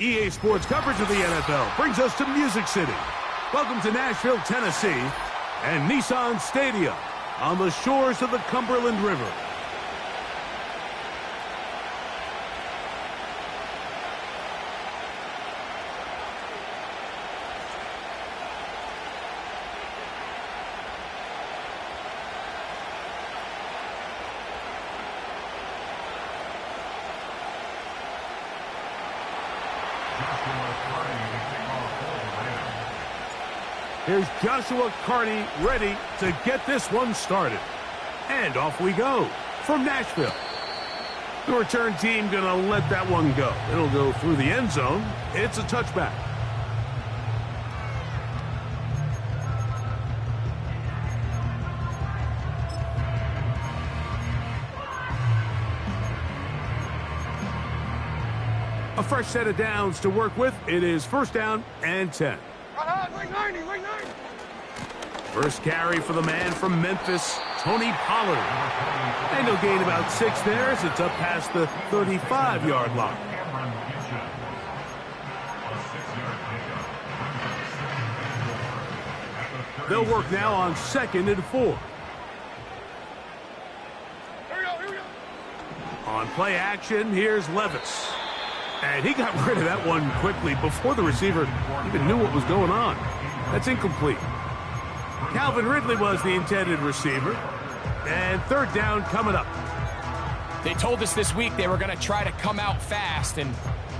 EA Sports coverage of the NFL brings us to Music City. Welcome to Nashville, Tennessee, and Nissan Stadium on the shores of the Cumberland River. Here's Joshua Carney ready to get this one started. And off we go from Nashville. The return team going to let that one go. It'll go through the end zone. It's a touchback. A fresh set of downs to work with. It is first down and 10. First carry for the man from Memphis, Tony Pollard. And he'll gain about 6 there as it's up past the 35-yard line. They'll work now on 2nd and 4. On play action, here's Levis. And he got rid of that one quickly before the receiver even knew what was going on. That's incomplete. Calvin Ridley was the intended receiver. And third down coming up. They told us this week they were going to try to come out fast. And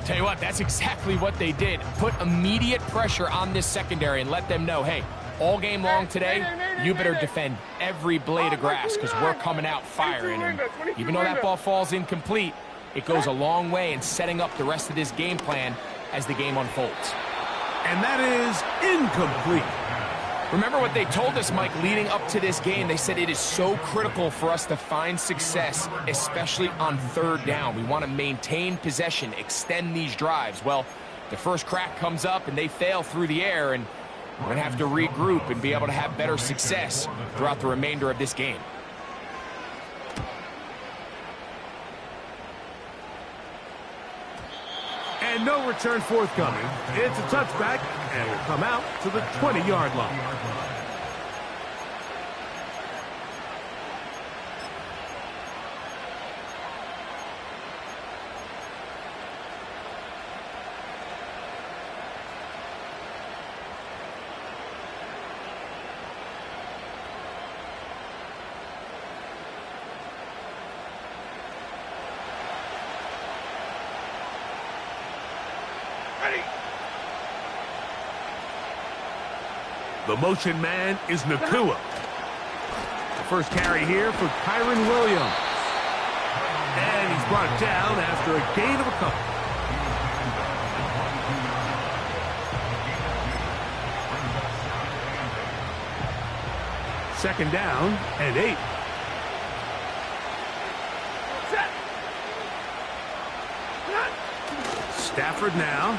tell you what, that's exactly what they did. Put immediate pressure on this secondary and let them know, hey, all game long today, you better defend every blade of grass because we're coming out firing. And even though that ball falls incomplete, it goes a long way in setting up the rest of this game plan as the game unfolds. And that is incomplete. Remember what they told us, Mike, leading up to this game. They said it is so critical for us to find success, especially on third down. We want to maintain possession, extend these drives. Well, the first crack comes up and they fail through the air, and we're going to have to regroup and be able to have better success throughout the remainder of this game. And no return forthcoming. It's a touchback, and will come out to the 20-yard line. The motion man is Nakua. The first carry here for Kyron Williams. And he's brought down after a gain of a couple. Second down and 8. Stafford now.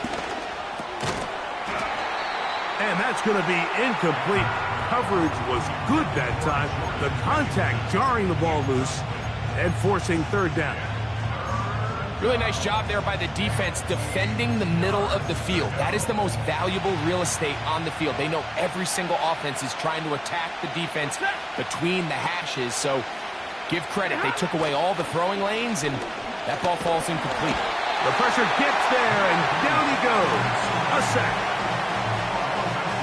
And that's going to be incomplete. Coverage was good that time. The contact jarring the ball loose and forcing third down. Really nice job there by the defense defending the middle of the field. That is the most valuable real estate on the field. They know every single offense is trying to attack the defense between the hashes. So give credit. They took away all the throwing lanes, and that ball falls incomplete. The pressure gets there, and down he goes. A sack.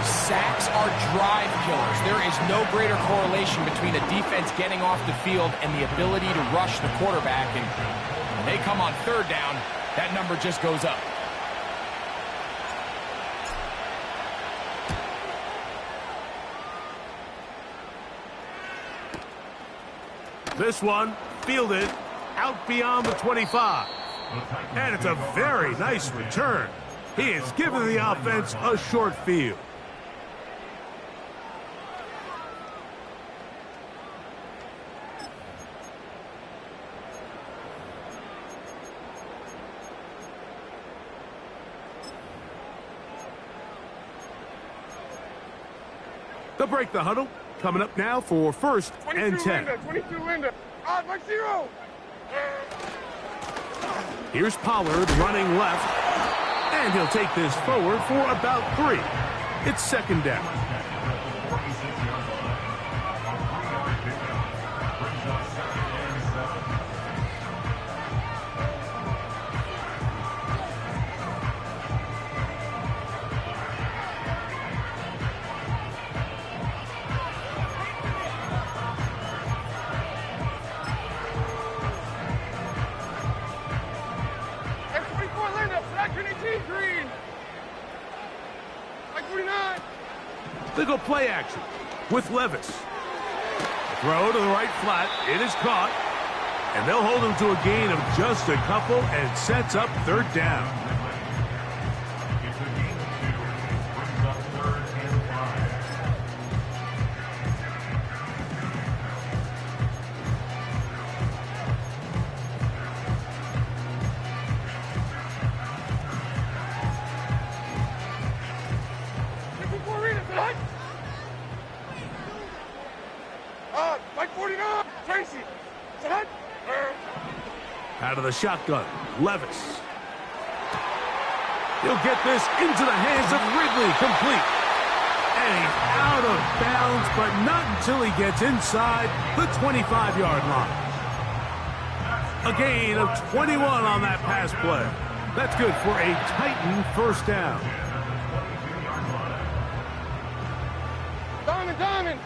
Sacks are drive killers. There is no greater correlation between a defense getting off the field and the ability to rush the quarterback. And when they come on third down, that number just goes up. This one fielded out beyond the 25. And it's a very nice return. He has given the offense a short field. They'll break the huddle. Coming up now for first and 10. 22 Linda. Odd like 0. Here's Pollard running left. And he'll take this forward for about 3. It's second down. They go play action with Levis. Throw to the right flat. It is caught. And they'll hold him to a gain of just a couple and sets up third down. Out of the shotgun, Levis. He'll get this into the hands of Ridley, complete. And he's out of bounds, but not until he gets inside the 25-yard line. A gain of 21 on that pass play. That's good for a Titan first down. Diamond.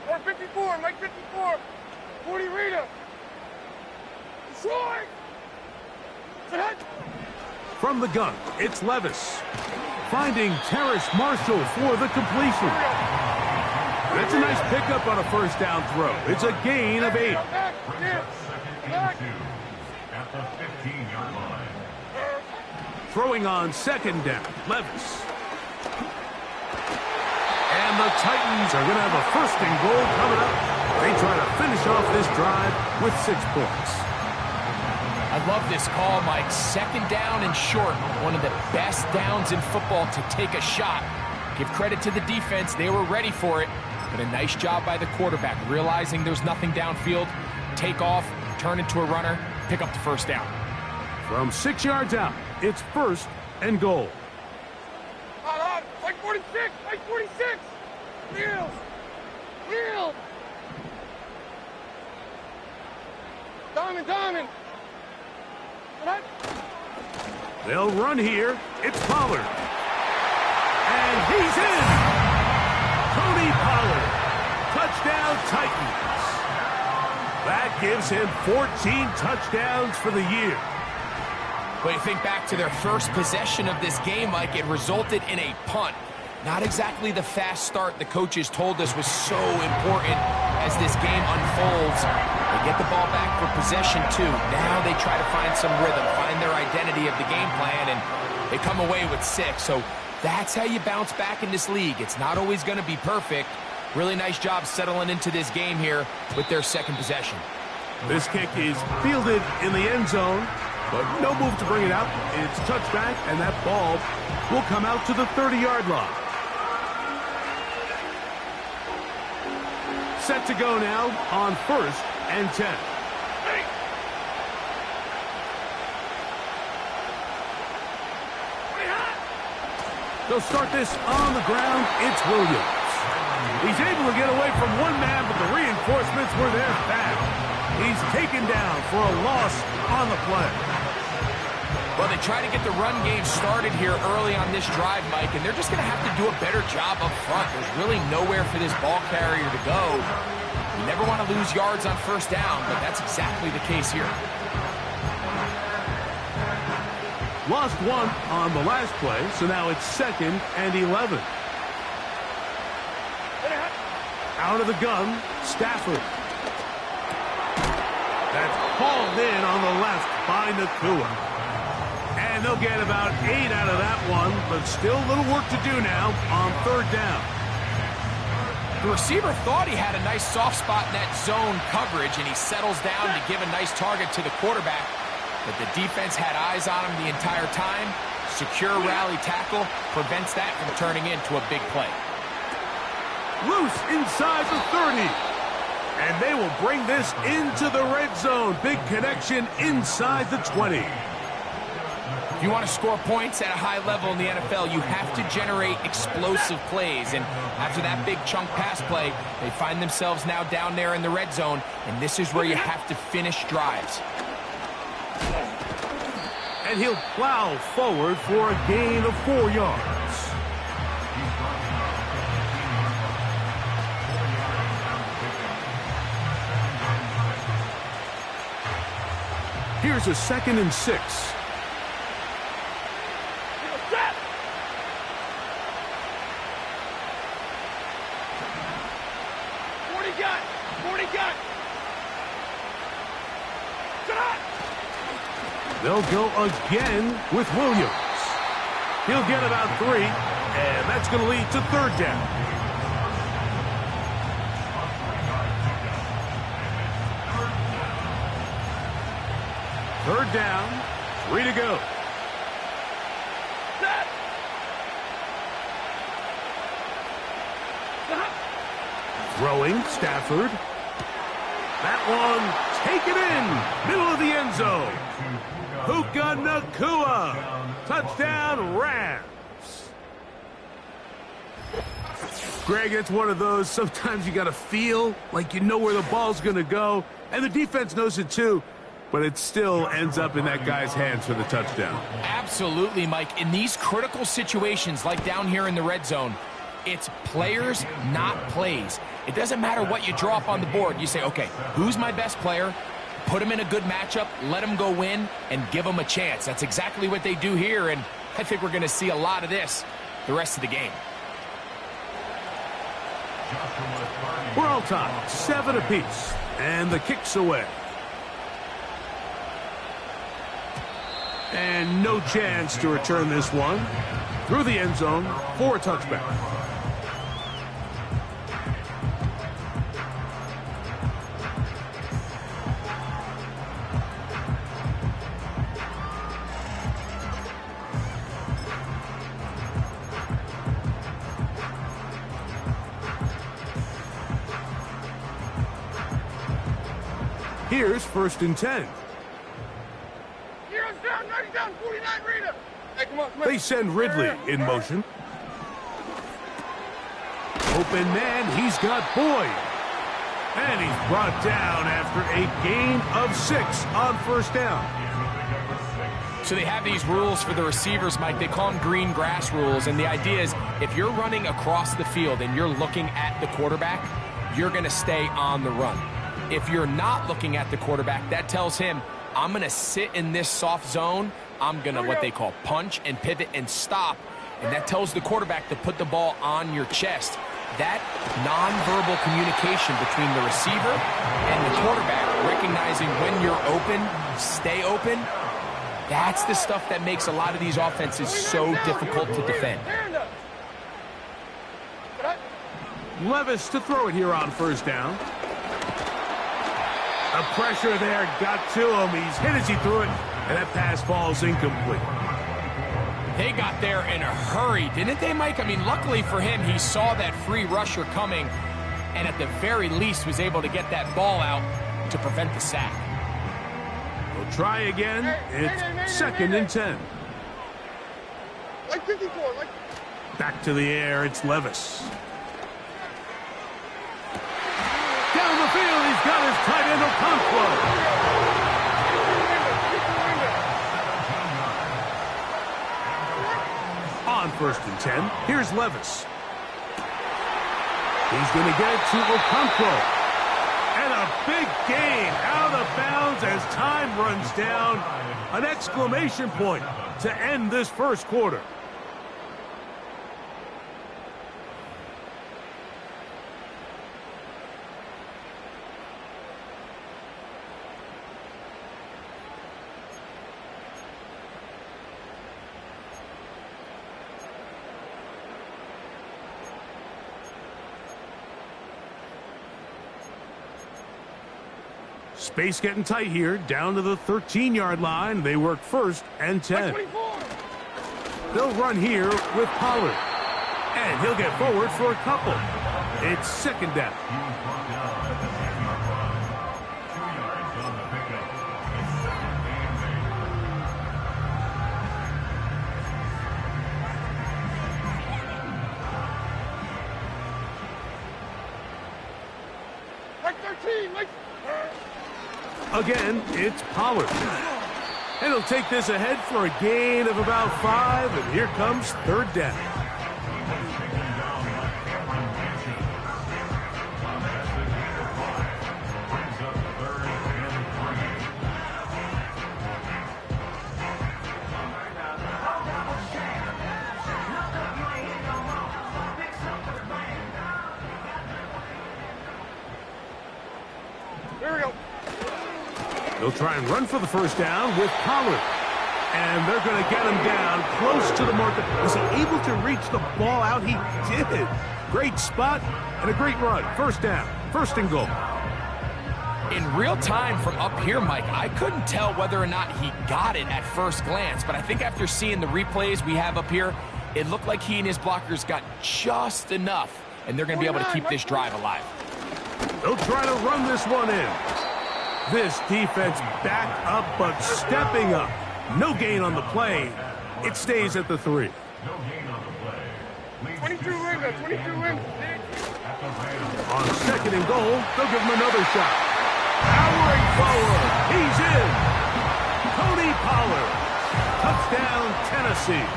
Or 54, Mike 54. 40 Rita. Short. From the gun, it's Levis. Finding Terrace Marshall for the completion. That's a nice pickup on a first down throw. It's a gain of 8. At the 15-yard line. Throwing on second down, Levis. And the Titans are going to have a first and goal coming up. They try to finish off this drive with 6 points. I love this call, Mike. Second down and short. One of the best downs in football to take a shot. Give credit to the defense. They were ready for it. But a nice job by the quarterback, realizing there's nothing downfield. Take off, turn into a runner, pick up the first down. From 6 yards out, it's first and goal. Like 46, like 46. Yield. Diamond. They'll run here. It's Pollard. And he's in. Tony Pollard. Touchdown Titans. That gives him 14 touchdowns for the year. But you think back to their first possession of this game, Mike, it resulted in a punt. Not exactly the fast start the coaches told us was so important as this game unfolds. They get the ball back for possession 2. Now they try to find some rhythm, find their identity of the game plan, and they come away with 6. So that's how you bounce back in this league. It's not always going to be perfect. Really nice job settling into this game here with their second possession. This kick is fielded in the end zone, but no move to bring it out. It's touchback, and that ball will come out to the 30-yard line. Set to go now on first and 10. They'll start this on the ground. It's Williams. He's able to get away from one man, but the reinforcements were there fast. He's taken down for a loss on the play. Well, they try to get the run game started here early on this drive, Mike, and they're just going to have to do a better job up front. There's really nowhere for this ball carrier to go. You never want to lose yards on first down, but that's exactly the case here. Lost 1 on the last play, so now it's second and 11. Out of the gun, Stafford. That's hauled in on the left by Nakua. And they'll get about 8 out of that one, but still a little work to do now on third down. The receiver thought he had a nice soft spot in that zone coverage, and he settles down to give a nice target to the quarterback. But the defense had eyes on him the entire time. Secure rally tackle prevents that from turning into a big play. Loose inside the 30. And they will bring this into the red zone. Big connection inside the 20. If you want to score points at a high level in the NFL, you have to generate explosive plays. And after that big chunk pass play, they find themselves now down there in the red zone, and this is where you have to finish drives. And he'll plow forward for a gain of 4 yards. Here's a 2nd and 6. They'll go again with Williams. He'll get about 3, and that's going to lead to 3rd down. Third down, 3 to go. Throwing, Stafford. That one, taken in, middle of the end zone. Puka Nacua, touchdown Rams. Greg, it's one of those, sometimes you got to feel like you know where the ball's going to go, and the defense knows it too, but it still ends up in that guy's hands for the touchdown. Absolutely, Mike. In these critical situations, like down here in the red zone, it's players, not plays. It doesn't matter what you draw up on the board. You say, okay, who's my best player? Put him in a good matchup, let him go win, and give him a chance. That's exactly what they do here, and I think we're going to see a lot of this the rest of the game. We're all tied, 7 apiece, and the kick's away. And no chance to return this one through the end zone for a touchback. Here's 1st and 10. Heroes down, 90 down, 49 Rita. Hey, come on, They send Ridley in motion. Open man, he's got Boyd. And he's brought down after a gain of 6 on 1st down. So they have these rules for the receivers, Mike. They call them green grass rules, and the idea is if you're running across the field and you're looking at the quarterback, you're going to stay on the run. If you're not looking at the quarterback, that tells him, I'm going to sit in this soft zone. I'm going to what they call punch and pivot and stop. And that tells the quarterback to put the ball on your chest. That nonverbal communication between the receiver and the quarterback, recognizing when you're open, stay open, that's the stuff that makes a lot of these offenses so difficult to defend. Levis to throw it here on 1st down. The pressure there got to him. He's hit as he threw it, and that pass falls incomplete. They got there in a hurry, didn't they, Mike? I mean, luckily for him, he saw that free rusher coming, and at the very least was able to get that ball out to prevent the sack. We'll try again. It's 2nd and 10. Like 54, like... Back to the air, it's Levis. Down the field, he's got his tight end Urintrouble. On 1st and 10, here's Levis. He's going to get it to Urintrouble. And a big gain out of bounds as time runs down. An exclamation point to end this 1st quarter. Space getting tight here, down to the 13-yard line. They work 1st and 10. They'll run here with Pollard. And he'll get forward for a couple. It's 2nd down. 13, Mike. Again, it's Pollard. And he'll take this ahead for a gain of about 5, and here comes third down. Here we go. They'll try and run for the first down with Pollard. And they're going to get him down close to the marker. Was he able to reach the ball out? He did. Great spot and a great run. First down. First and goal. In real time from up here, Mike, I couldn't tell whether or not he got it at first glance. But I think after seeing the replays we have up here, it looked like he and his blockers got just enough. And they're going to be able to keep this drive alive. They'll try to run this one in. This defense back up, but stepping up. No gain on the play. It stays at the 3. No gain on the play. 22 wins, 22 wins. On second and goal, they'll give him another shot. Powering forward. He's in. Tony Pollard. Touchdown, Tennessee.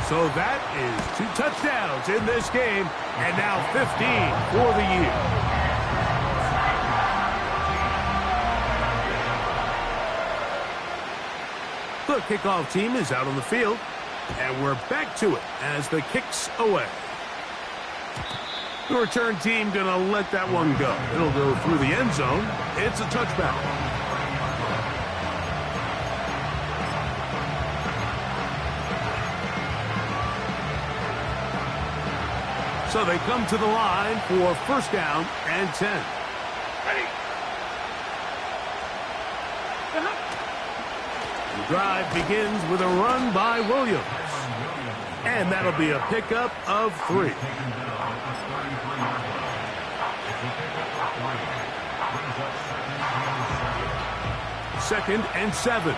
So that is 2 touchdowns in this game, and now 15 for the year. The kickoff team is out on the field, and we're back to it as the kick's away. The return team going to let that one go. It'll go through the end zone. It's a touchback. So they come to the line for first down and 10. Ready. The drive begins with a run by Williams. And that'll be a pickup of 3. Second and 7.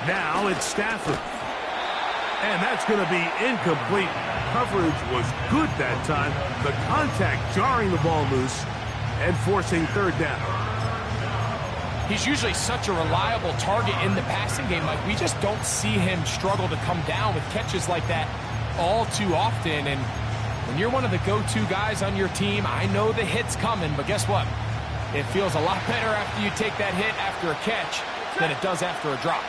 Now it's Stafford. And that's going to be incomplete. Coverage was good that time. The contact jarring the ball loose and forcing third down. He's usually such a reliable target in the passing game. Like, we just don't see him struggle to come down with catches like that all too often. And when you're one of the go-to guys on your team, I know the hit's coming, but guess what? It feels a lot better after you take that hit after a catch than it does after a drop.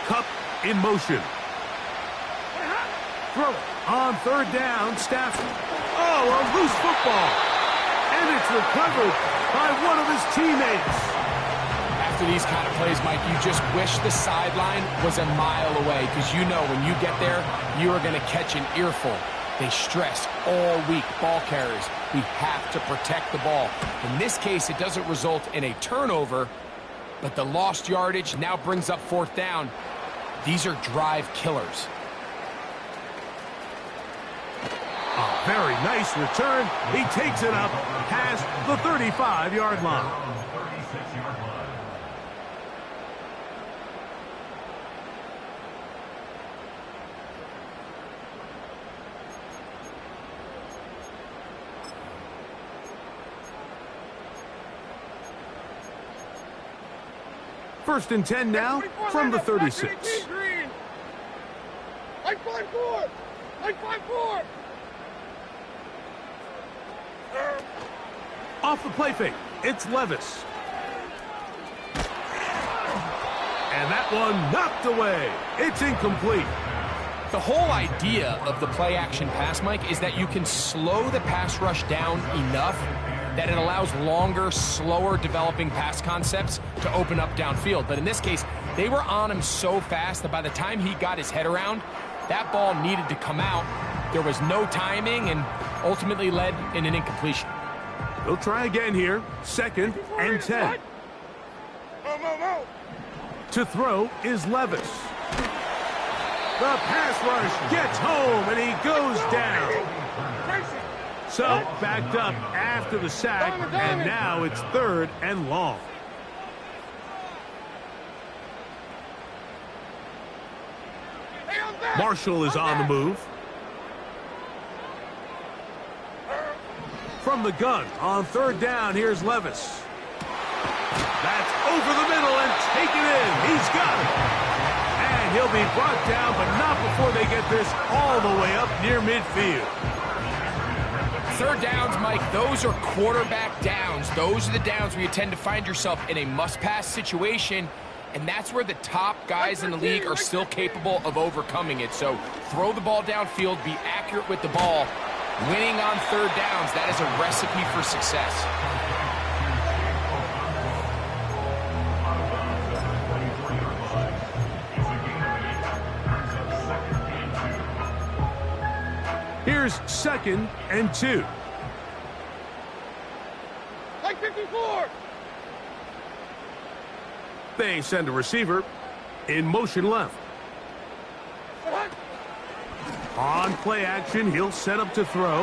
Cup in motion. Throw it on third down. Stafford. Oh, a loose football. And it's recovered by one of his teammates. After these kind of plays, Mike, you just wish the sideline was a mile away, because you know when you get there, you are going to catch an earful. They stress all week, ball carriers. We have to protect the ball. In this case, it doesn't result in a turnover, but the lost yardage now brings up fourth down. These are drive killers. A very nice return. He takes it up past the 35-yard line. 36-yard line. First and 10 now from the 36. Like 5-4. Like 5-4. Off the play fake, it's Levis. And that one knocked away. It's incomplete. The whole idea of the play-action pass, Mike, is that you can slow the pass rush down enough that it allows longer, slower developing pass concepts to open up downfield. But in this case, they were on him so fast that by the time he got his head around, that ball needed to come out. There was no timing and ultimately led in an incompletion. They'll try again here. Second and 10. To throw is Levis. The pass rush gets home, and he goes down. So backed up after the sack, and now it's third and long. Hey, I'm Marshall is on the move. From the gun on third down, here's Levis. That's over the middle and taken in. He's got it. And he'll be brought down, but not before they get this all the way up near midfield. Third downs, Mike, those are quarterback downs. Those are the downs where you tend to find yourself in a must-pass situation, and that's where the top guys in the league are still capable of overcoming it. So throw the ball downfield, be accurate with the ball. Winning on third downs, that is a recipe for success. Here's 2nd and 2. Like 54. They send a receiver in motion left. On play action, he'll set up to throw.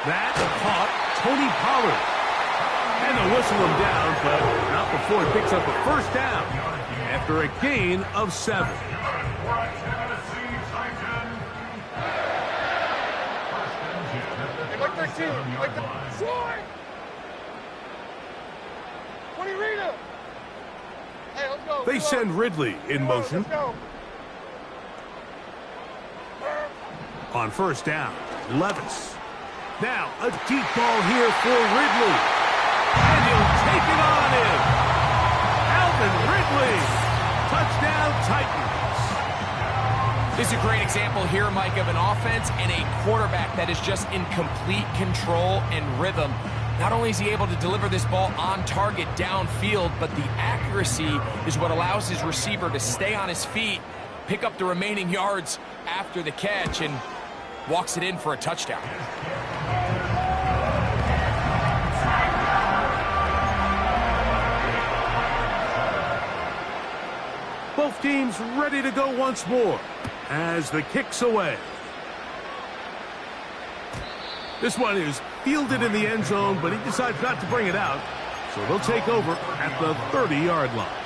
That's caught Tony Pollard. And they'll whistle him down, but not before he picks up a first down after a gain of 7. Like 13. Like the short. 20 Rita. Hey, let's go. They send Ridley in motion. Let's go. On first down, Levis. Now, a deep ball here for Ridley. And he'll take it on in. Alvin Ridley. Touchdown, Titans. This is a great example here, Mike, of an offense and a quarterback that is just in complete control and rhythm. Not only is he able to deliver this ball on target downfield, but the accuracy is what allows his receiver to stay on his feet, pick up the remaining yards after the catch, and walks it in for a touchdown. Both teams ready to go once more as the kick's away. This one is fielded in the end zone, but he decides not to bring it out, so they'll take over at the 30-yard line.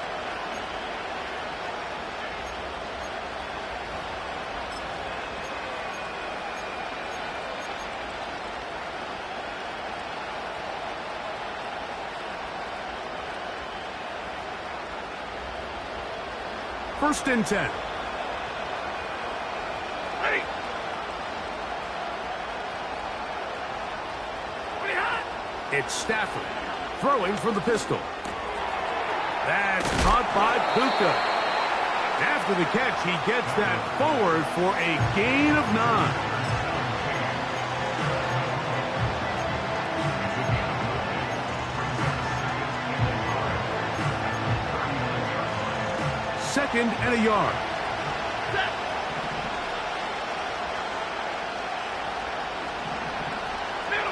First and 10. Ready. It's Stafford throwing from the pistol. That's caught by Puka. After the catch, he gets that forward for a gain of 9. Second and a yard. Middle.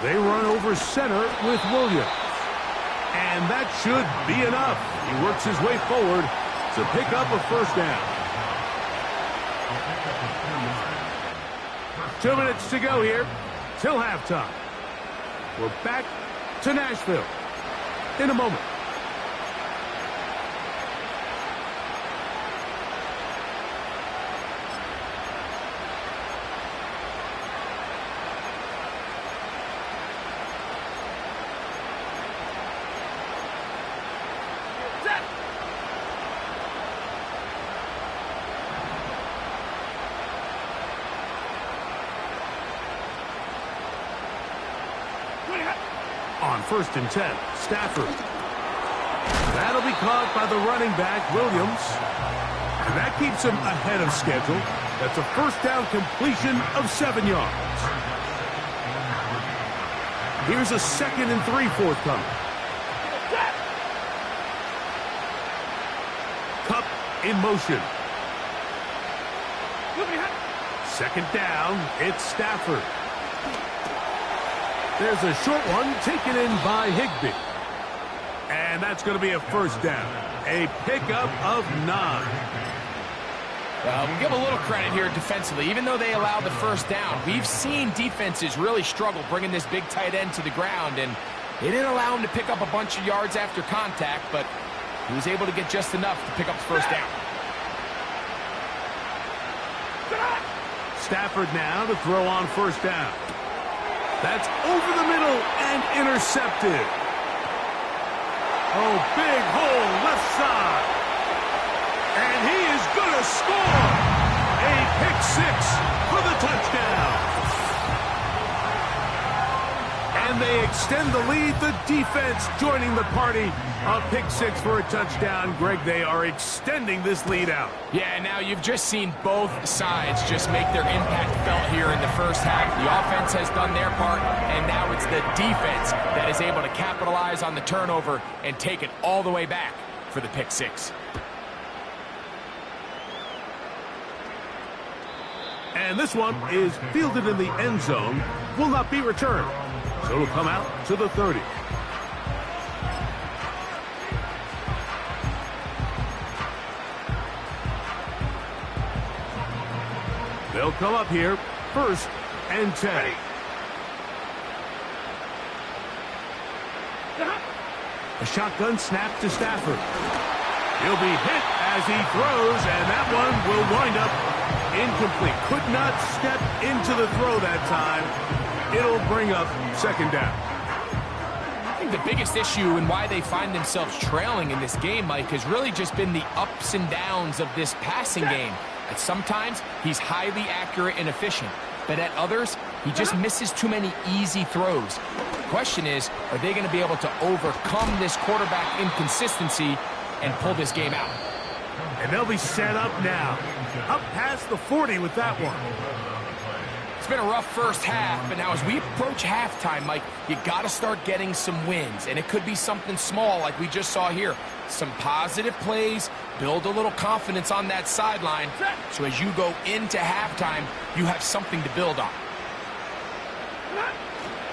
They run over center with Williams. And that should be enough. He works his way forward to pick up a first down. 2 minutes to go here till halftime. We're back to Nashville in a moment. On first and 10, Stafford. That'll be caught by the running back, Williams. And that keeps him ahead of schedule. That's a first down completion of 7 yards. Here's a 2nd and 3 forthcoming. Cup in motion. 2nd down, it's Stafford. There's a short one taken in by Higbee. And that's going to be a first down. A pickup of 9. We'll give a little credit here defensively. Even though they allowed the first down, we've seen defenses really struggle bringing this big tight end to the ground, and they didn't allow him to pick up a bunch of yards after contact, but he was able to get just enough to pick up the first down. Stafford now to throw on first down. That's over the middle and intercepted. Oh, big hole left side. And he is going to score. A pick-6 for the touchdown. And they extend the lead. The defense joining the party. A pick-6 for a touchdown. Greg, they are extending this lead out. Yeah, now you've just seen both sides just make their impact felt here in the first half. The offense has done their part, and now it's the defense that is able to capitalize on the turnover and take it all the way back for the pick-6. And this one is fielded in the end zone. Will not be returned. So it'll come out to the 30. They'll come up here, 1st and 10. A shotgun snap to Stafford. He'll be hit as he throws, and that one will wind up incomplete. Could not step into the throw that time. It'll bring up 2nd down. I think the biggest issue and why they find themselves trailing in this game, Mike, has really just been the ups and downs of this passing game. And sometimes he's highly accurate and efficient, but at others, he just misses too many easy throws. The question is, are they going to be able to overcome this quarterback inconsistency and pull this game out? And they'll be set up now. Up past the 40 with that one. It's been a rough first half, but now as we approach halftime, Mike, you got to start getting some wins. And it could be something small like we just saw here. Some positive plays, build a little confidence on that sideline. So as you go into halftime, you have something to build on.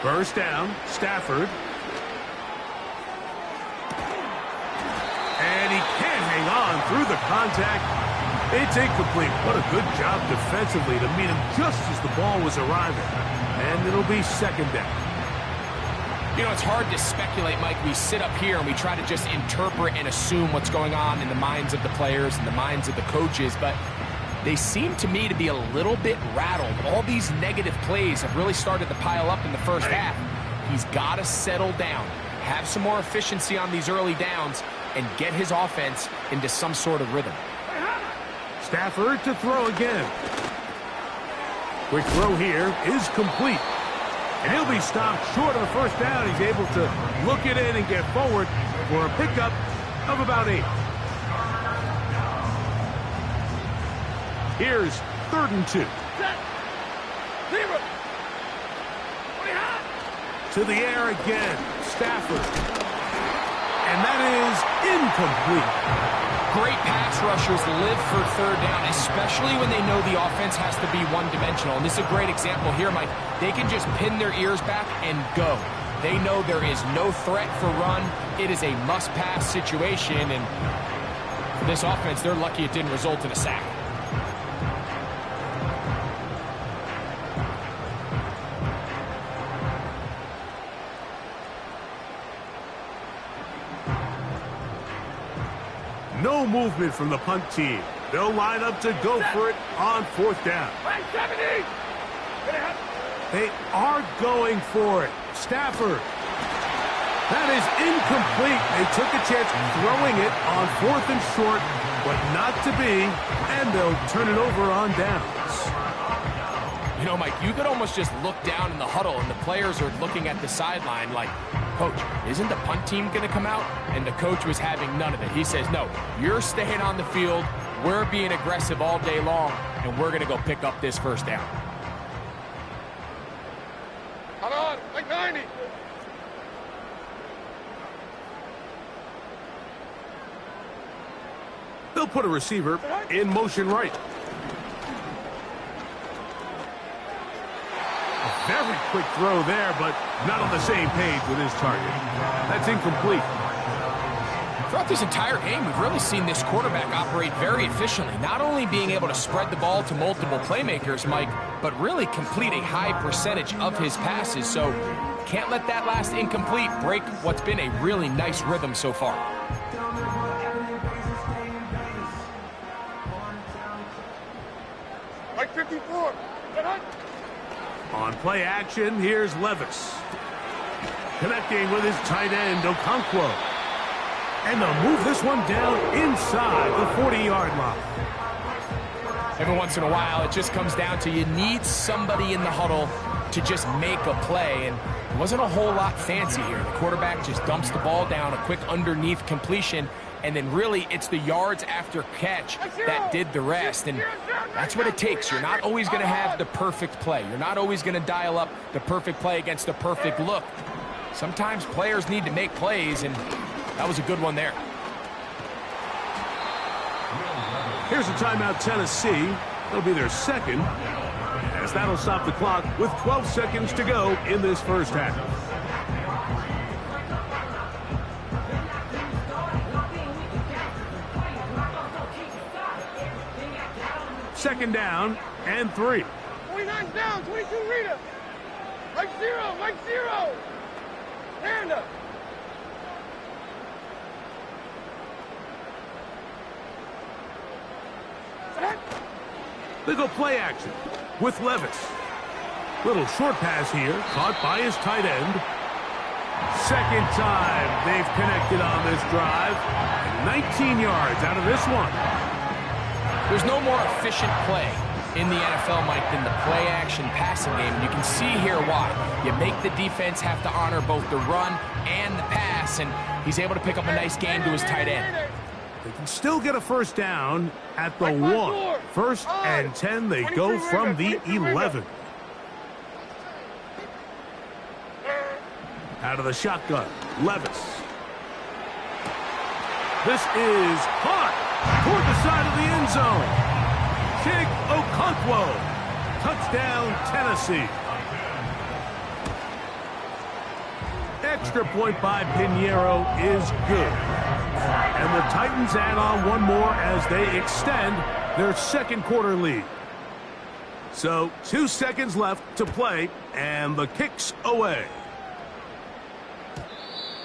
First down, Stafford. And he can't hang on through the contact. It's incomplete. What a good job defensively to meet him just as the ball was arriving. And it'll be 2nd down. You know, it's hard to speculate, Mike. We sit up here and we try to just interpret and assume what's going on in the minds of the players and the minds of the coaches, but they seem to me to be a little bit rattled. All these negative plays have really started to pile up in the first half. He's got to settle down, have some more efficiency on these early downs, and get his offense into some sort of rhythm. Stafford to throw again. Quick throw here is complete. And he'll be stopped short of the first down. He's able to look it in and get forward for a pickup of about 8. Here's 3rd and 2. To the air again. Stafford. And that is incomplete. Great pass rushers live for 3rd down, especially when they know the offense has to be one-dimensional. And this is a great example here, Mike. They can just pin their ears back and go. They know there is no threat for run. It is a must-pass situation, and for this offense, they're lucky it didn't result in a sack. No movement from the punt team. They'll line up to go for it on 4th down. They are going for it. Stafford. That is incomplete. They took a chance throwing it on 4th and short, but not to be, and they'll turn it over on downs. You know, Mike, you could almost just look down in the huddle, and the players are looking at the sideline like, Coach, isn't the punt team going to come out? And the coach was having none of it. He says, no, you're staying on the field. We're being aggressive all day long, and we're going to go pick up this first down. Hold on, like 90. They'll put a receiver in motion right. A very quick throw there, but not on the same page with his target. That's incomplete. Throughout this entire game, we've really seen this quarterback operate very efficiently, not only being able to spread the ball to multiple playmakers, Mike, but really complete a high percentage of his passes. So can't let that last incomplete break what's been a really nice rhythm so far. Mike 54. On play action, here's Levis. Connecting with his tight end, Okonkwo. And they'll move this one down inside the 40-yard line. Every once in a while, it just comes down to you need somebody in the huddle to just make a play. And it wasn't a whole lot fancy here. The quarterback just dumps the ball down, a quick underneath completion, and then really it's the yards after catch that did the rest. And that's what it takes. You're not always going to have the perfect play. You're not always going to dial up the perfect play against the perfect look. Sometimes players need to make plays, and that was a good one there. Here's a timeout, Tennessee. It'll be their second, as that'll stop the clock with 12 seconds to go in this first half. Second down and 3. 29 down, 22 Rita. Mike 0, Mike 0. Stand up. They go play action with Levis. Little short pass here, caught by his tight end. Second time they've connected on this drive. 19 yards out of this one. There's no more efficient play in the NFL, Mike, than the play-action passing game. And you can see here why. You make the defense have to honor both the run and the pass, and he's able to pick up a nice game to his tight end. They can still get a first down at the 1. First and 10, they go from the 11. Out of the shotgun, Levis. This is caught toward the side of the end zone. Chig Okonkwo. Touchdown, Tennessee. Extra point by Pinheiro is good. And the Titans add on one more as they extend their second quarter lead. So 2 seconds left to play, and the kick's away.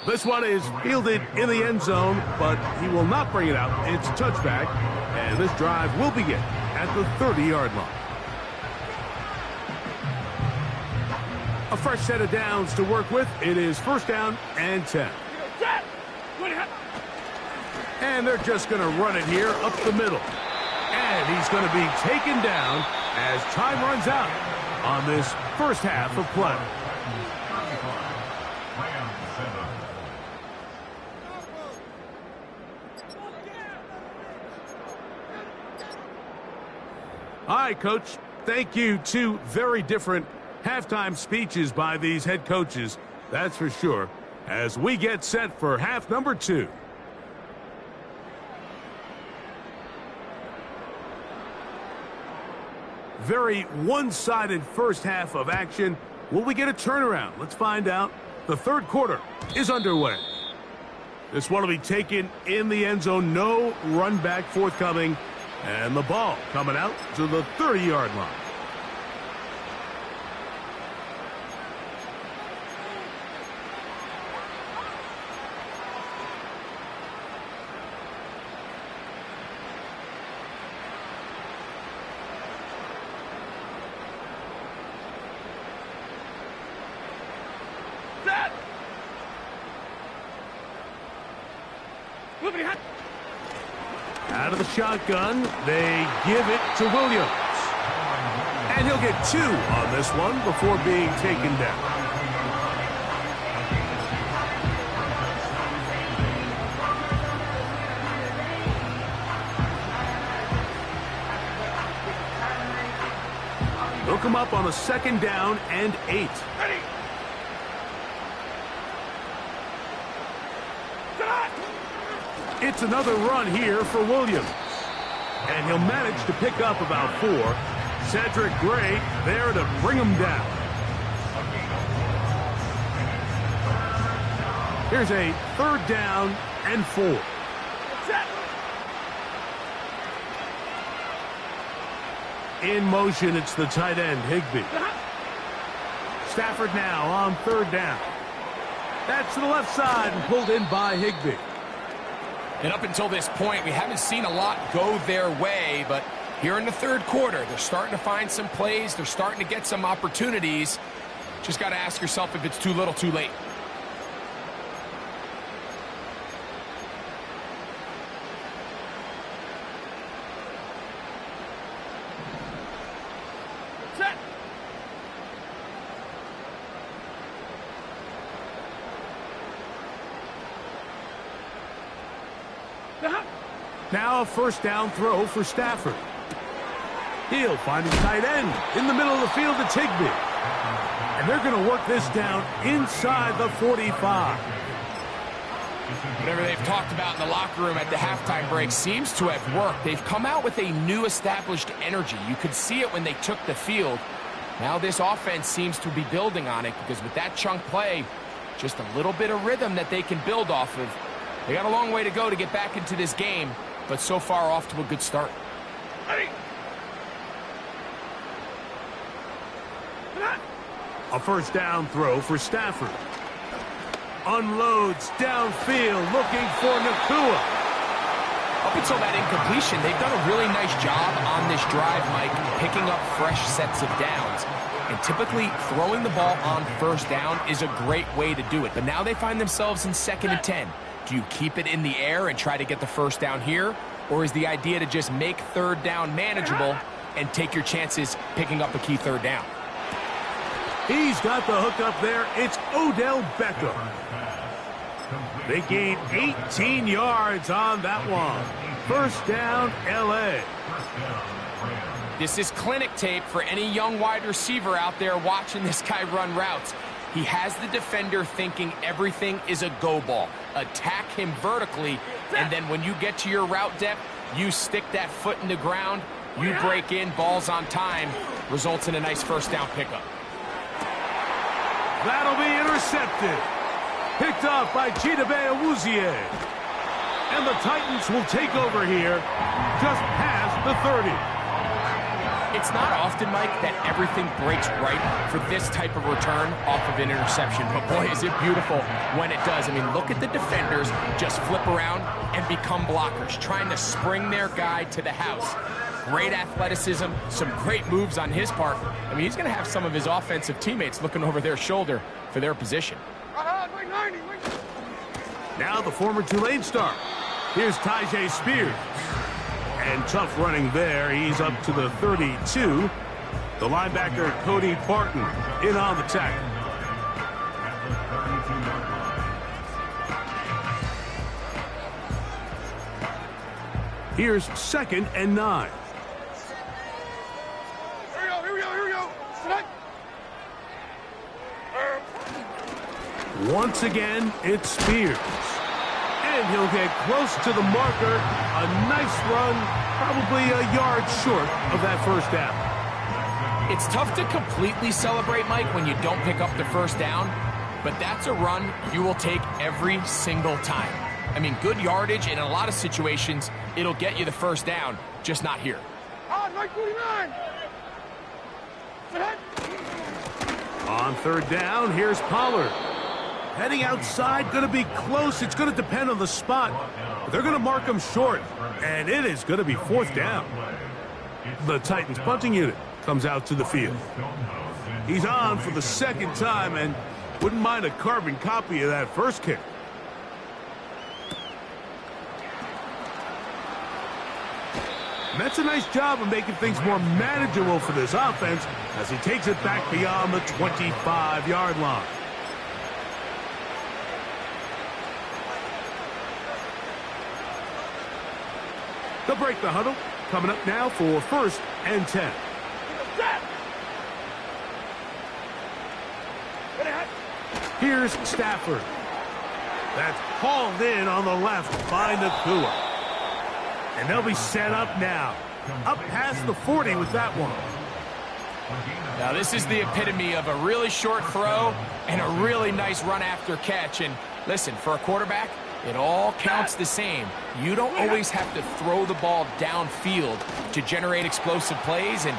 This one is fielded in the end zone, but he will not bring it out. It's a touchback, and this drive will begin at the 30-yard line. A fresh set of downs to work with. It is first down and 10. And they're just going to run it here up the middle. And he's going to be taken down as time runs out on this first half of play. All right, Coach. Thank you. 2 very different halftime speeches by these head coaches. That's for sure. As we get set for half number 2. Very one-sided first half of action. Will we get a turnaround? Let's find out. The third quarter is underway. This one will be taken in the end zone. No run back forthcoming. And the ball coming out to the 30-yard line. Out of the shotgun, they give it to Williams. And he'll get 2 on this one before being taken down. They'll come up on a second down and 8. Ready. It's another run here for Williams. And he'll manage to pick up about 4. Cedric Gray there to bring him down. Here's a third down and 4. In motion, it's the tight end, Higbee. Stafford now on third down. That's to the left side and pulled in by Higbee. And up until this point, we haven't seen a lot go their way, but here in the third quarter, they're starting to find some plays. They're starting to get some opportunities. Just got to ask yourself if it's too little, too late. Set. Now a first down throw for Stafford. He'll find his tight end in the middle of the field. It's Higbee. And they're going to work this down inside the 45. Whatever they've talked about in the locker room at the halftime break seems to have worked. They've come out with a new established energy. You could see it when they took the field. Now this offense seems to be building on it because with that chunk play, just a little bit of rhythm that they can build off of. They got a long way to go to get back into this game, but so far off to a good start. Ready. A first down throw for Stafford. Unloads downfield looking for Nakua. Up until that incompletion, they've done a really nice job on this drive, Mike, picking up fresh sets of downs. And typically, throwing the ball on first down is a great way to do it. But now they find themselves in 2nd and 10. Do you keep it in the air and try to get the first down here? Or is the idea to just make third down manageable and take your chances picking up a key third down? He's got the hook up there. It's Odell Beckham. They gain 18 yards on that one. First down, L.A. This is clinic tape for any young wide receiver out there watching this guy run routes. He has the defender thinking everything is a go ball. Attack him vertically, and then when you get to your route depth, you stick that foot in the ground, you break in, balls on time, results in a nice first down pickup. That'll be intercepted. Picked off by Chidobe Awuzie. And the Titans will take over here just past the 30. It's not often, Mike, that everything breaks right for this type of return off of an interception. But boy, is it beautiful when it does. I mean, look at the defenders just flip around and become blockers, trying to spring their guy to the house. Great athleticism, some great moves on his part. I mean, he's going to have some of his offensive teammates looking over their shoulder for their position. Now the former Tulane star. Here's Tyjae Spears. And tough running there. He's up to the 32. The linebacker, Cody Barton, in on the tackle. Here's 2nd and 9. Here we go. Select. Once again, it's Spears. And he'll get close to the marker. A nice run, probably a yard short of that first down. It's tough to completely celebrate, Mike, when you don't pick up the first down, but that's a run you will take every single time. I mean, good yardage, and in a lot of situations, it'll get you the first down, just not here. Right 49. Select. On third down, here's Pollard. Heading outside, going to be close. It's going to depend on the spot. But they're going to mark him short, and it is going to be 4th down. The Titans punting unit comes out to the field. He's on for the 2nd time, and wouldn't mind a carbon copy of that first kick. And that's a nice job of making things more manageable for this offense as he takes it back beyond the 25-yard line. They'll break the huddle. Coming up now for 1st and 10. Here's Stafford. That's hauled in on the left by Nakua. And they'll be set up now. Up past the 40 with that one. Now this is the epitome of a really short throw and a really nice run after catch. And listen, for a quarterback, it all counts the same. You don't always have to throw the ball downfield to generate explosive plays, and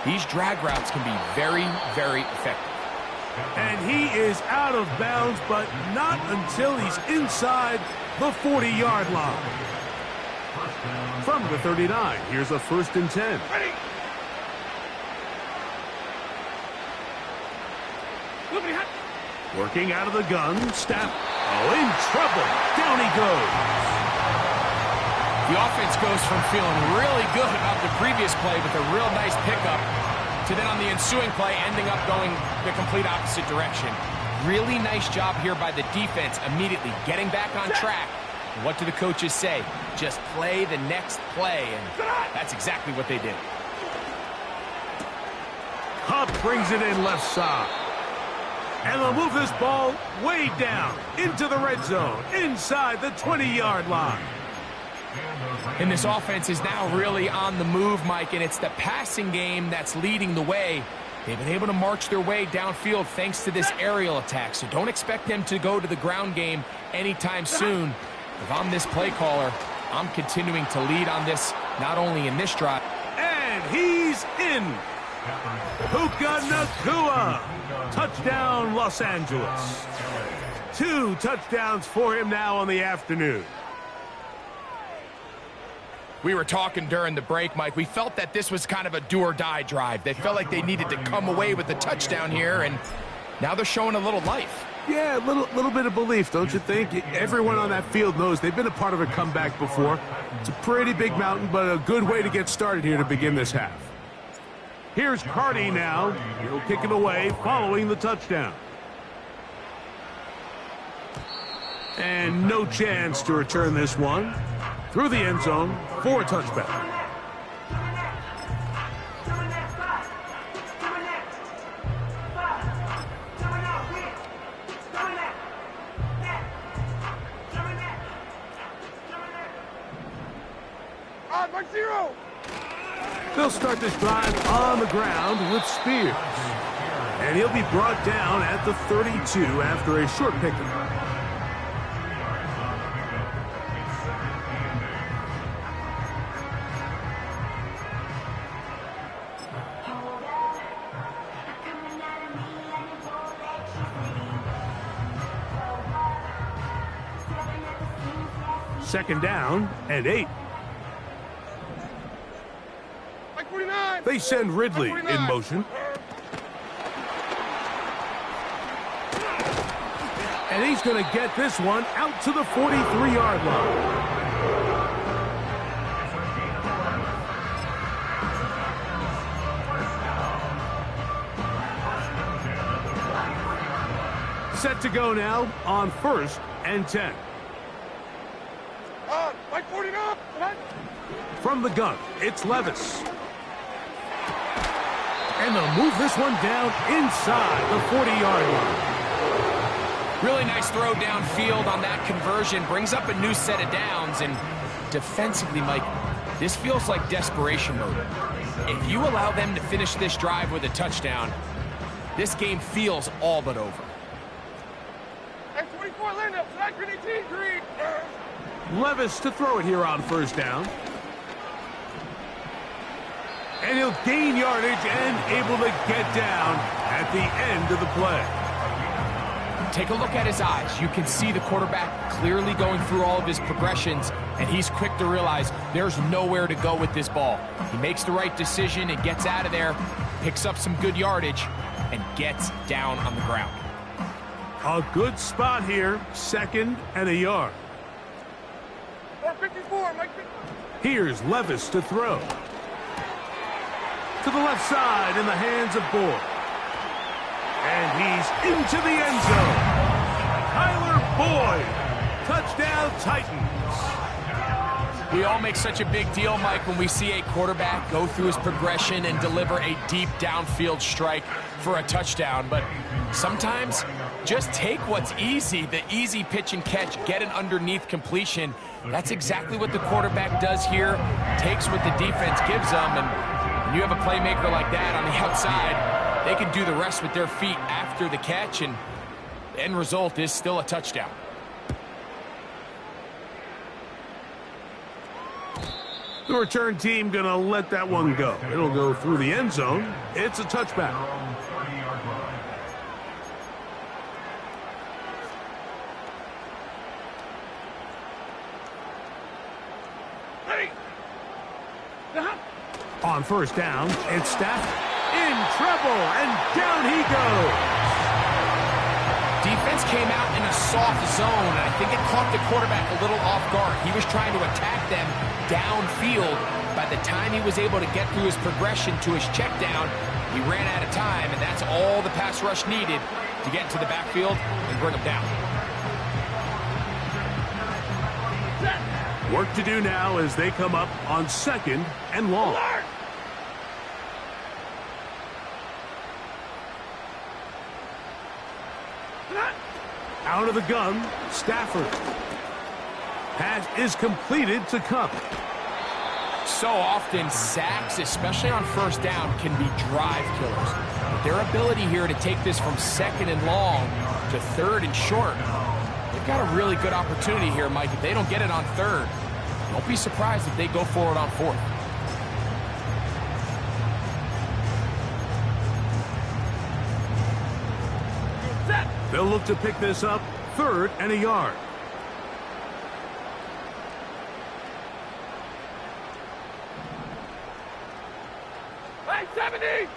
These drag routes can be very, very effective. And he is out of bounds, but not until he's inside the 40-yard line. From the 39, here's a 1st and 10. Ready. Working out of the gun, snap. Oh, in trouble. Down he goes. The offense goes from feeling really good about the previous play with a real nice pickup to then on the ensuing play ending up going the complete opposite direction. Really nice job here by the defense immediately getting back on track. And what do the coaches say? Just play the next play, and that's exactly what they did. Hupp brings it in left side. And they'll move this ball way down into the red zone, inside the 20-yard line. And this offense is now really on the move, Mike, and it's the passing game that's leading the way. They've been able to march their way downfield thanks to this aerial attack, so don't expect them to go to the ground game anytime soon. If I'm this play caller, I'm continuing to lead on this, not only in this drive. And he's in. Puka Nacua. Touchdown, Los Angeles. 2 touchdowns for him now on the afternoon. We were talking during the break, Mike. We felt that this was kind of a do-or-die drive. They felt like they needed to come away with a touchdown here, and now they're showing a little life. Yeah, a little bit of belief, don't you think? Everyone on that field knows they've been a part of a comeback before. It's a pretty big mountain, but a good way to get started here to begin this half. Here's Carty now. He'll kick it away following the touchdown. And no chance to return this one. Through the end zone for a touchback. Mark 0. They'll start this drive on the ground with Spears. And he'll be brought down at the 32 after a short pickup. Second down and 8. They send Ridley in motion. And he's going to get this one out to the 43-yard line. Set to go now on 1st and 10. Mike 49. From the gun, it's Levis. And they'll move this one down inside the 40-yard line. Really nice throw downfield on that conversion. Brings up a new set of downs. And defensively, Mike, this feels like desperation mode. If you allow them to finish this drive with a touchdown, this game feels all but over. X24 Linda, flag grenade team green. Levis to throw it here on 1st down. And he'll gain yardage and able to get down at the end of the play. Take a look at his eyes. You can see the quarterback clearly going through all of his progressions, and he's quick to realize there's nowhere to go with this ball. He makes the right decision and gets out of there, picks up some good yardage, and gets down on the ground. A good spot here, 2nd and a yard. 454, Mike. Here's Levis to throw. To the left side in the hands of Boyd. And he's into the end zone. Tyler Boyd. Touchdown Titans. We all make such a big deal, Mike, when we see a quarterback go through his progression and deliver a deep downfield strike for a touchdown. But sometimes just take what's easy, the easy pitch and catch, get an underneath completion. That's exactly what the quarterback does here. Takes what the defense gives them, and when you have a playmaker like that on the outside, they can do the rest with their feet after the catch, and the end result is still a touchdown. The return team going to let that one go. It'll go through the end zone. It's a touchback. Own 30-yard line. Ready. On first down, it's Stafford in trouble, and down he goes. Defense came out in a soft zone, and I think it caught the quarterback a little off guard. He was trying to attack them downfield. By the time he was able to get through his progression to his check down, he ran out of time, and that's all the pass rush needed to get into the backfield and bring him down. Work to do now as they come up on second and long. Out of the gun, Stafford. Pass is completed to Cup. So often, sacks, especially on first down, can be drive killers. But their ability here to take this from second and long to third and short, they've got a really good opportunity here, Mike. If they don't get it on third, don't be surprised if they go for it on fourth. They'll look to pick this up, third and a yard. Hey, 70.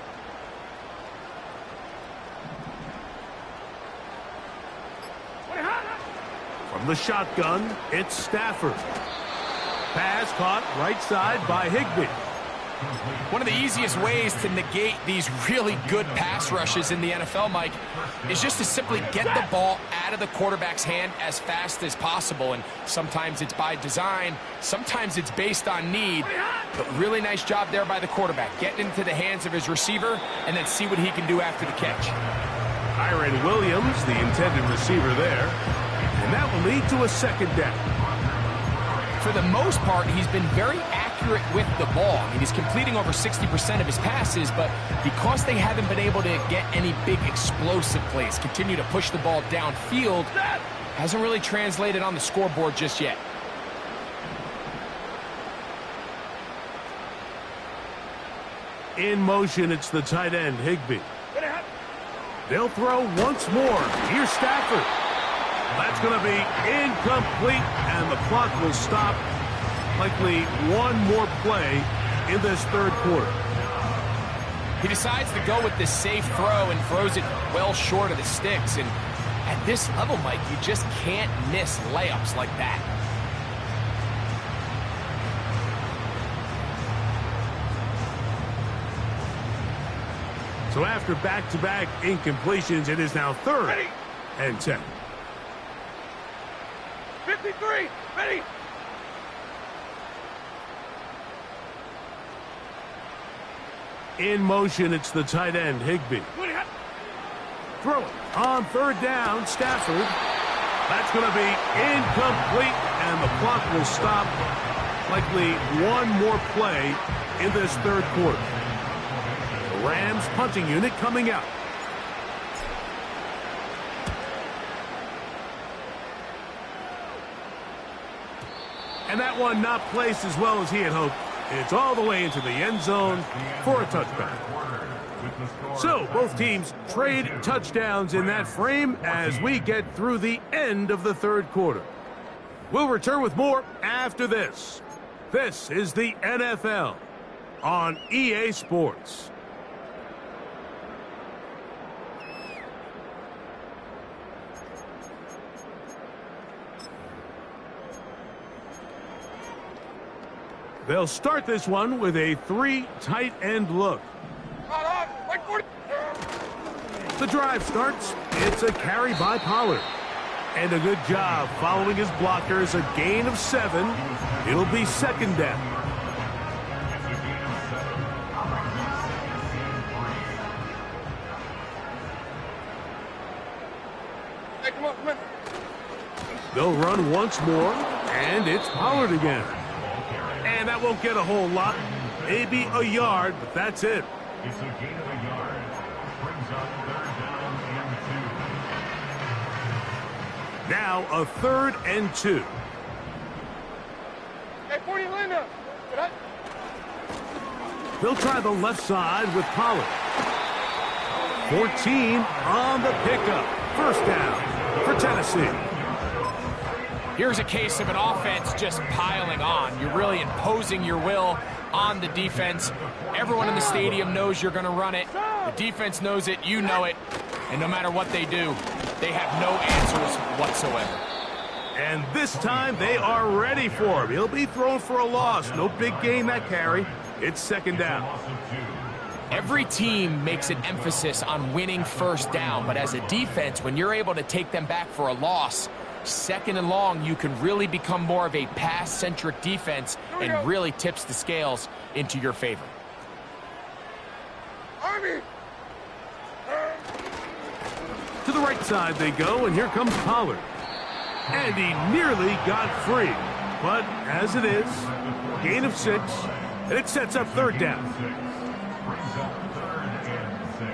From the shotgun, it's Stafford. Pass caught right side by Higbee. One of the easiest ways to negate these really good pass rushes in the NFL, Mike, is just to simply get the ball out of the quarterback's hand as fast as possible. And sometimes it's by design, sometimes it's based on need. But really nice job there by the quarterback, getting into the hands of his receiver and then see what he can do after the catch. Kyren Williams, the intended receiver there. And that will lead to a second down. For the most part, he's been very accurate with the ball. I mean, he's completing over 60% of his passes, but because they haven't been able to get any big explosive plays, continue to push the ball downfield, hasn't really translated on the scoreboard just yet. In motion, it's the tight end, Higbee. They'll throw once more. Here's Stafford. That's going to be incomplete, and the clock will stop. Likely one more play in this third quarter. He decides to go with the safe throw and throws it well short of the sticks. And at this level, Mike, you just can't miss layups like that. So after back-to-back incompletions, it is now third and 10. 53. Ready. In motion, it's the tight end, Higbee. Throw it on third down, Stafford. That's going to be incomplete, and the clock will stop. Likely one more play in this third quarter. The Rams punting unit coming out. And that one not placed as well as he had hoped. It's all the way into the end zone for a touchback. So both teams trade touchdowns in that frame as we get through the end of the third quarter. We'll return with more after this. This is the NFL on EA Sports. They'll start this one with a three tight end look. The drive starts. It's a carry by Pollard. And a good job following his blockers. A gain of 7. It'll be second down. Hey, come on. They'll run once more. And it's Pollard again. And that won't get a whole lot. Maybe a yard, but that's it. It's a gain of a yard. Brings up third down and 2. Now a 3rd and 2. Hey, 40 Linda. They'll try the left side with Pollard. 14 on the pickup. First down for Tennessee. Here's a case of an offense just piling on. You're really imposing your will on the defense. Everyone in the stadium knows you're going to run it. The defense knows it, you know it. And no matter what they do, they have no answers whatsoever. And this time they are ready for him. He'll be thrown for a loss. No big gain that carry. It's second down. Every team makes an emphasis on winning first down, but as a defense, when you're able to take them back for a loss, second and long, you can really become more of a pass-centric defense and really tips the scales into your favor. Army! To the right side they go, and here comes Pollard. And he nearly got free. But as it is, gain of 6, and it sets up third down. Brings up 3rd and 6.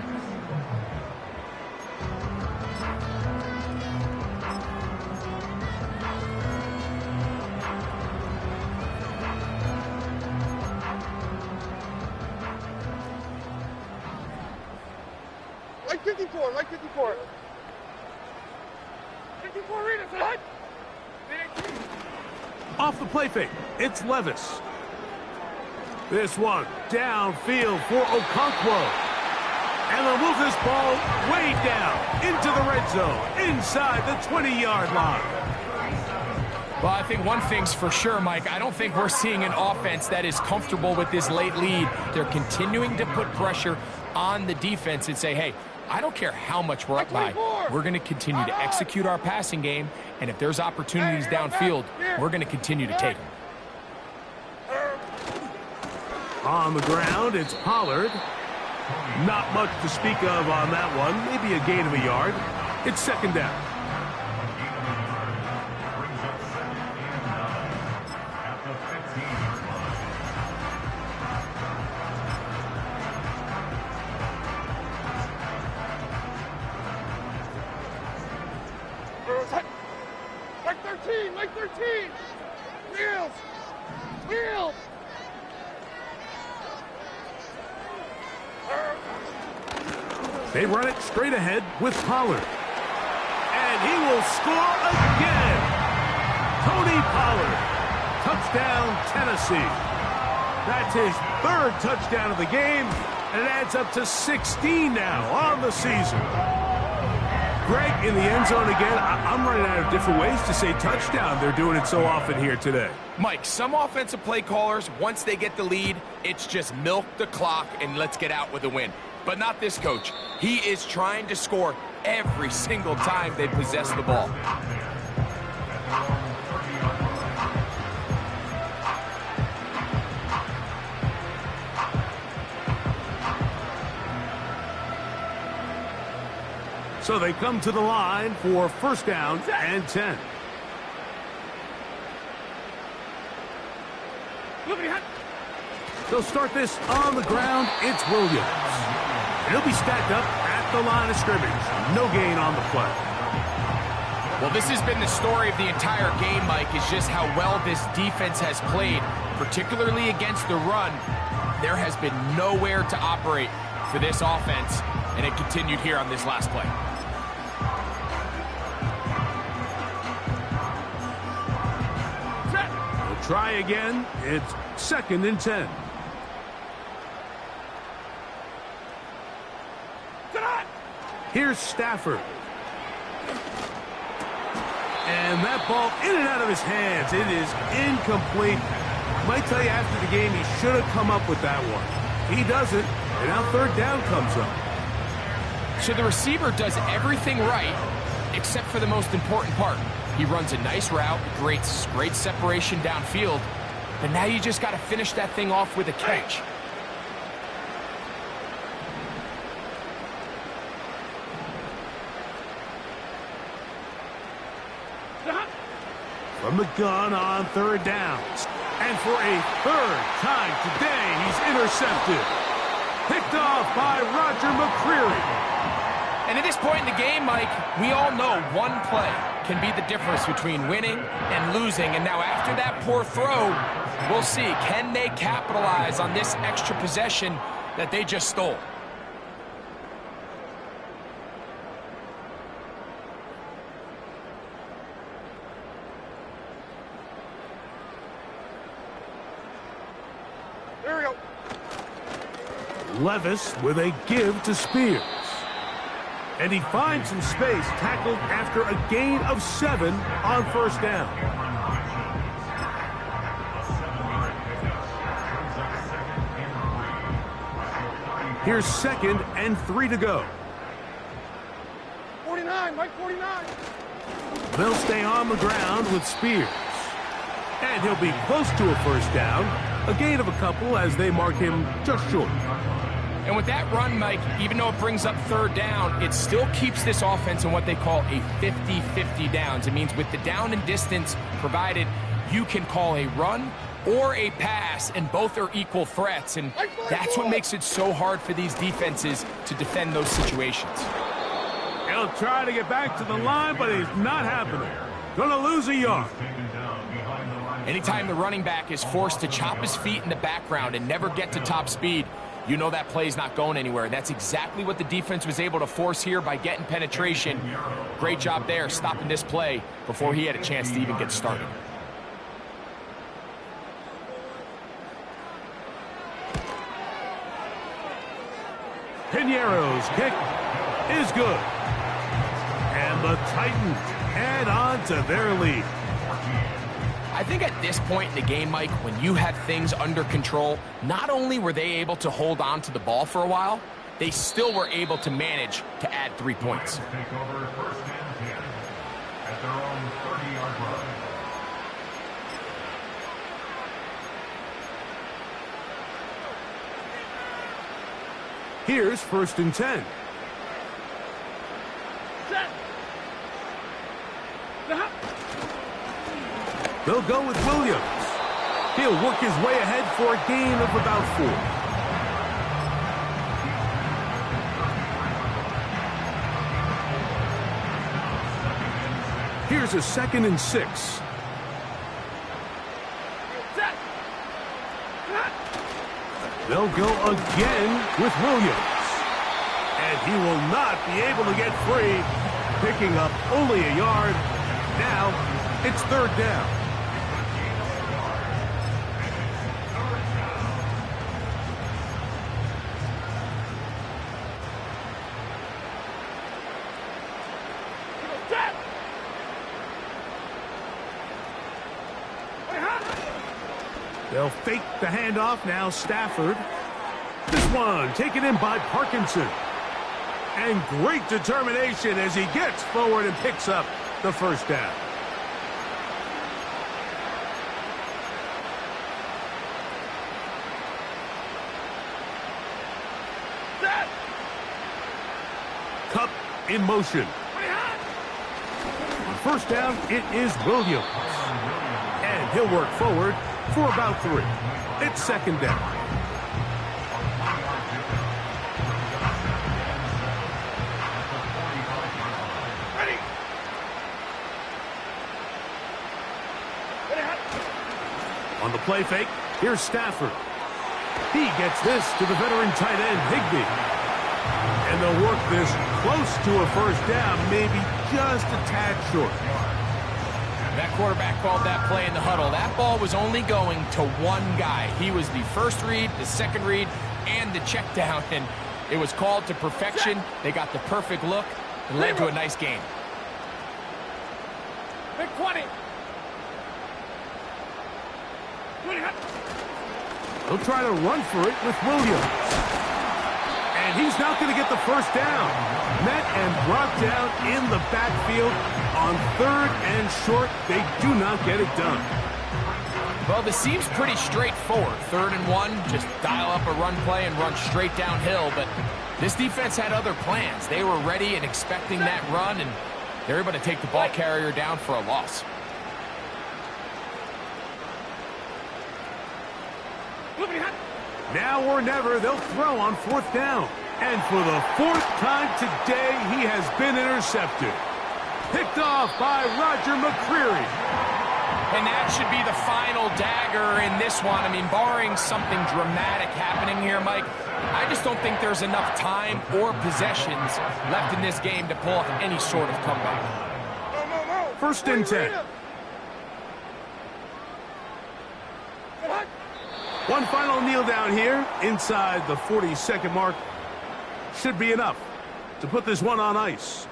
Like 54, like 54. 54 readers, hut! Off the play fake, it's Levis. This one downfield for Okonkwo. And they'll move this ball way down into the red zone, inside the 20-yard line. Well, I think one thing's for sure, Mike. I don't think we're seeing an offense that is comfortable with this late lead. They're continuing to put pressure on the defense and say, hey, I don't care how much we're up by. We're going to continue to execute our passing game, and if there's opportunities downfield, we're going to continue to take them. On the ground, it's Pollard. Not much to speak of on that one. Maybe a gain of a yard. It's second down. Brings up 2nd and 9 at the 15-yard line. Like 13, like 13! Wheels! Wheels! They run it straight ahead with Pollard. And he will score again. Tony Pollard. Touchdown, Tennessee. That's his 3rd touchdown of the game, and it adds up to 16 now on the season. Greg, in the end zone again. I'm running out of different ways to say touchdown. They're doing it so often here today. Mike, some offensive play callers, once they get the lead, it's just milk the clock and let's get out with a win. But not this coach. He is trying to score every single time they possess the ball. So they come to the line for first down and 10. They'll start this on the ground. It's Williams. And he'll be stacked up at the line of scrimmage. No gain on the play. Well, this has been the story of the entire game, Mike, is just how well this defense has played, particularly against the run. There has been nowhere to operate for this offense, and it continued here on this last play. They'll try again. It's second and 10. Here's Stafford. And that ball in and out of his hands. It is incomplete. Might tell you after the game he should have come up with that one. He doesn't, and now third down comes up. So the receiver does everything right except for the most important part. He runs a nice route, great separation downfield, but now you just got to finish that thing off with a catch. From the gun on third downs. And for a 3rd time today, he's intercepted. Picked off by Roger McCreary. And at this point in the game, Mike, we all know one play can be the difference between winning and losing. And now after that poor throw, we'll see, can they capitalize on this extra possession that they just stole? There we go. Levis with a give to Spears. And he finds some space, tackled after a gain of 7 on first down. Here's 2nd and 3 to go. 49, Mike 49. They'll stay on the ground with Spears. And he'll be close to a first down. A gain of a couple as they mark him just short. And with that run, Mike, even though it brings up 3rd down, it still keeps this offense in what they call a 50-50 downs. It means with the down and distance provided, you can call a run or a pass, and both are equal threats. And that's what makes it so hard for these defenses to defend those situations. He'll try to get back to the line, but it's not happening. Gonna lose a yard. Anytime the running back is forced to chop his feet in the background and never get to top speed, you know that play's not going anywhere. That's exactly what the defense was able to force here by getting penetration. Great job there, stopping this play before he had a chance to even get started. Piñeiro's kick is good. And the Titans head on to their lead. I think at this point in the game, Mike, when you have things under control, not only were they able to hold on to the ball for a while, they still were able to manage to add 3 points. Take over 1st and 10 at their own 30-yard line. Here's 1st and 10. Set. They'll go with Williams. He'll work his way ahead for a gain of about 4. Here's a 2nd and 6. Set. They'll go again with Williams. And he will not be able to get free, picking up only a yard. Now it's 3rd down. They'll fake the handoff now, Stafford. This one taken in by Parkinson. And great determination as he gets forward and picks up the first down. Set. Cup in motion. On first down, it is Williams. And he'll work forward for about 3. It's 2nd down. Ready. On the play fake, here's Stafford. He gets this to the veteran tight end, Higbee. And they'll work this close to a first down, maybe just a tad short. That quarterback called that play in the huddle. That ball was only going to one guy. He was the first read, the second read, and the check down. And it was called to perfection. They got the perfect look and led to a nice game. Big 20. They'll try to run for it with Williams. And he's not going to get the first down. Met and brought down in the backfield on 3rd and short. They do not get it done. Well, this seems pretty straightforward. 3rd and 1, just dial up a run play and run straight downhill. But this defense had other plans. They were ready and expecting that run, and they're able to take the ball carrier down for a loss. Now or never, they'll throw on 4th down. And for the 4th time today, he has been intercepted. Picked off by Roger McCreary. And that should be the final dagger in this one. I mean, barring something dramatic happening here, Mike, I just don't think there's enough time or possessions left in this game to pull off any sort of comeback. 1st and 10. One final kneel down here inside the 40-second mark. Should be enough to put this one on ice.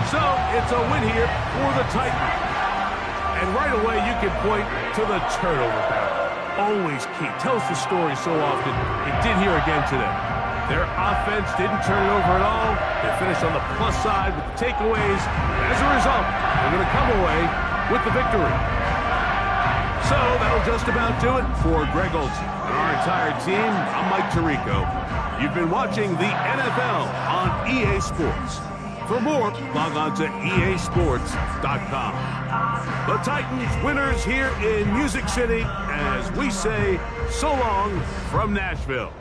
So it's a win here for the Titans. And right away you can point to the turnover battle. Always key. Tells the story so often. It did here again today. Their offense didn't turn it over at all. They finished on the plus side with the takeaways. As a result, they're going to come away with the victory. So that'll just about do it for Greg Olsen and our entire team. I'm Mike Tirico. You've been watching the NFL on EA Sports. For more, log on to easports.com. The Titans winners here in Music City as we say so long from Nashville.